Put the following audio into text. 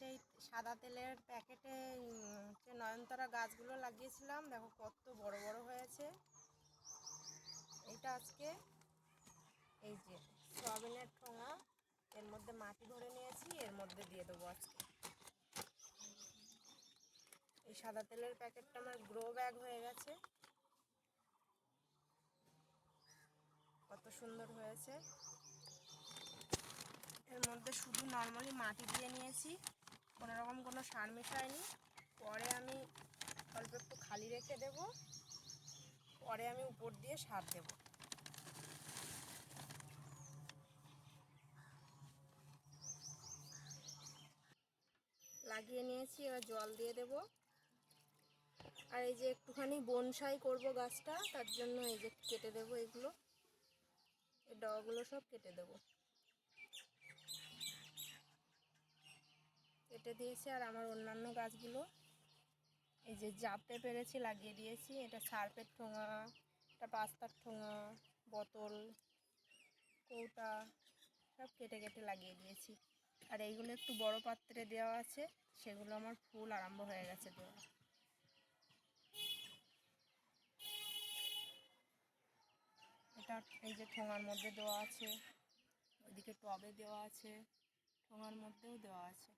সেই সাদা তেলের প্যাকেটে যে নয়নতারা গাছগুলো লাগিয়েছিলাম, দেখো কত বড় বড় হয়েছে। এইটা আজকে এই যে সয়াবিনের ঠোঙা, এর মধ্যে মাটি ভরে নিয়েছি, এর মধ্যে দিয়ে দেবো আজকে। এই সাদা তেলের প্যাকেটটা আমার গ্রো ব্যাগ হয়ে গেছে, কত সুন্দর হয়েছে। এর মধ্যে শুধু নর্মালি মাটি দিয়ে নিয়েছি, কোনোরকম কোনো সার মেশাইনি। পরে আমি অল্প একটু খালি রেখে দেব, পরে আমি উপর দিয়ে সার দেব। লাগিয়ে নিয়েছি, এবার জল দিয়ে দেব। আর এই যে একটুখানি বনসাই করব গাছটা, তার জন্য এই যে কেটে দেব, এগুলো এই ডগাগুলো সব কেটে দেব। কেটে দিয়েছি। আর আমার অন্যান্য গাছগুলো এই যে জাপতে পেরেছি লাগিয়ে দিয়েছি। এটা সার্ফের ঠোঙা, এটা পাস্তার ঠোঙা, বোতল, কৌটা সব কেটে কেটে লাগিয়ে দিয়েছি। আর এইগুলো একটু বড় পাত্রে দেওয়া আছে, সেগুলো আমার ফুল আরম্ভ হয়ে গেছে দেওয়া। এটা এই যে ঠোঙার মধ্যে দেওয়া আছে, ওইদিকে টবে দেওয়া আছে, ঠোঙার মধ্যেও দেওয়া আছে।